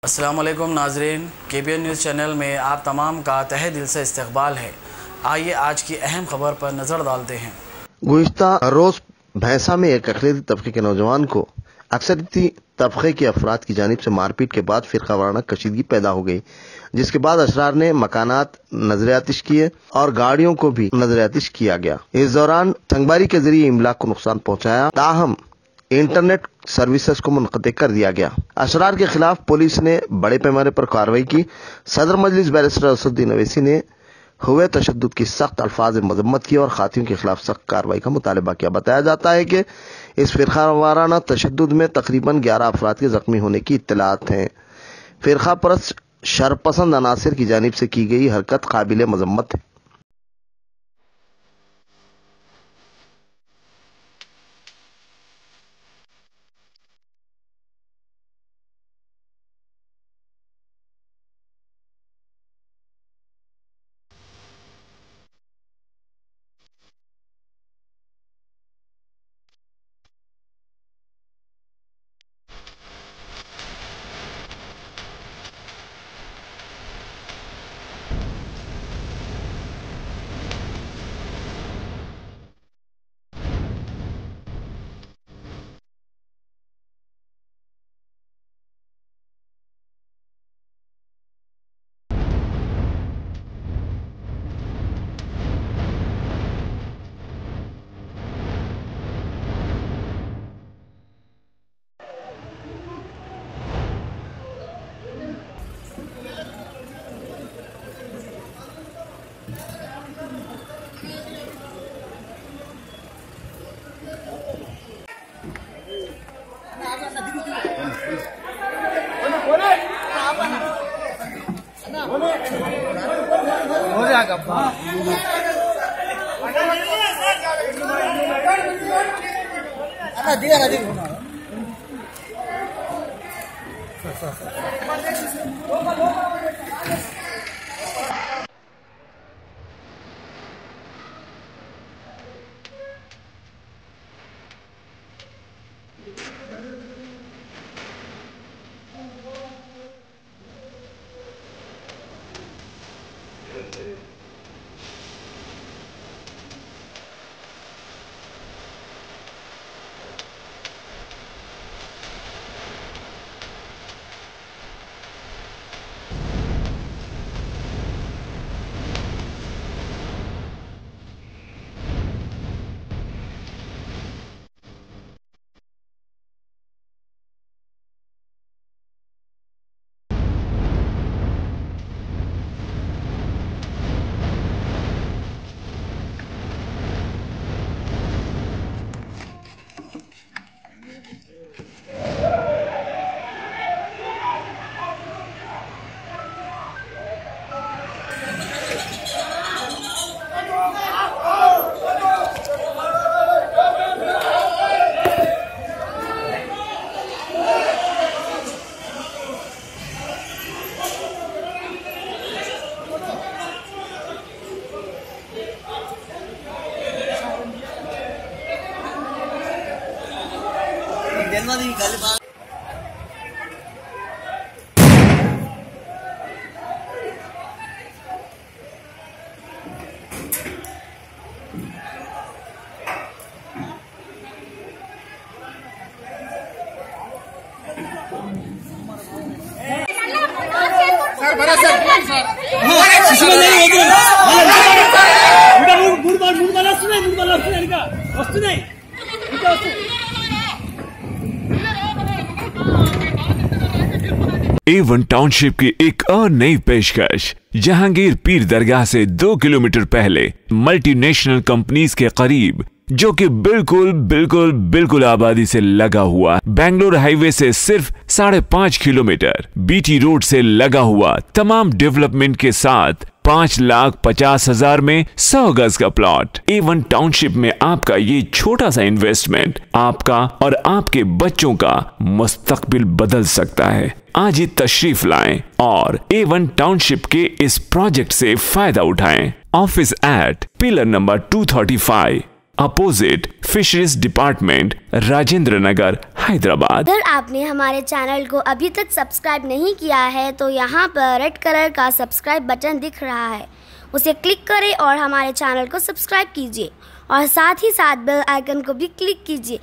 अस्सलाम वालेकुम नाज़रीन, KBN न्यूज़ चैनल में आप तमाम का तहे दिल से इस्तकबाल है। आइए आज की अहम खबर पर नज़र डालते हैं। गुज़िश्ता रोज़ भैंसा में एक अक़लीती तबके के नौजवान को अक्सरियती तबके के अफराद की जानिब से मारपीट के बाद फिरका वाराना कशीदगी पैदा हो गई, जिसके बाद अशरार ने मकानात नजर-ए-आतिश किए और गाड़ियों को भी नजर-ए-आतिश किया गया। इस दौरान संगबारी के जरिए इमलाक को नुकसान पहुंचाया, ताहम इंटरनेट सर्विसेज को मुनक़ते कर दिया गया। अशरार के खिलाफ पुलिस ने बड़े पैमाने पर कार्रवाई की। सदर मजलिस बैरिस्टर असदुद्दीन अवैसी ने हुए तशद्दुद की सख्त अल्फाज में मजम्मत की और खातियों के खिलाफ सख्त कार्रवाई का मुतालबा किया। बताया जाता है कि इस फिरका वाराना तशद्दुद में तकरीबन 11 अफराद के जख्मी होने की इत्तलात हैं। फिरका परस्त शरपसंद अनासिर की जानिब से की गई हरकत काबिल मजम्मत है। हो जाएगा A1 टाउनशिप की एक और नई पेशकश। जहांगीर पीर दरगाह से 2 किलोमीटर पहले मल्टीनेशनल कंपनीज के करीब, जो कि बिल्कुल आबादी से लगा हुआ, बेंगलोर हाईवे से सिर्फ 5.5 किलोमीटर, BT रोड से लगा हुआ, तमाम डेवलपमेंट के साथ 5,50,000 में 100 गज का प्लॉट। A1 टाउनशिप में आपका ये छोटा सा इन्वेस्टमेंट आपका और आपके बच्चों का मुस्तकबिल बदल सकता है। आज ही तशरीफ लाएं और A1 टाउनशिप के इस प्रोजेक्ट से फायदा उठाएं। Office at pillar number 235 opposite fisheries department, Rajendra Nagar, Hyderabad. अगर आपने हमारे चैनल को अभी तक सब्सक्राइब नहीं किया है तो यहाँ पर रेड कलर का सब्सक्राइब बटन दिख रहा है, उसे क्लिक करें और हमारे चैनल को सब्सक्राइब कीजिए और साथ ही साथ बेल आइकन को भी क्लिक कीजिए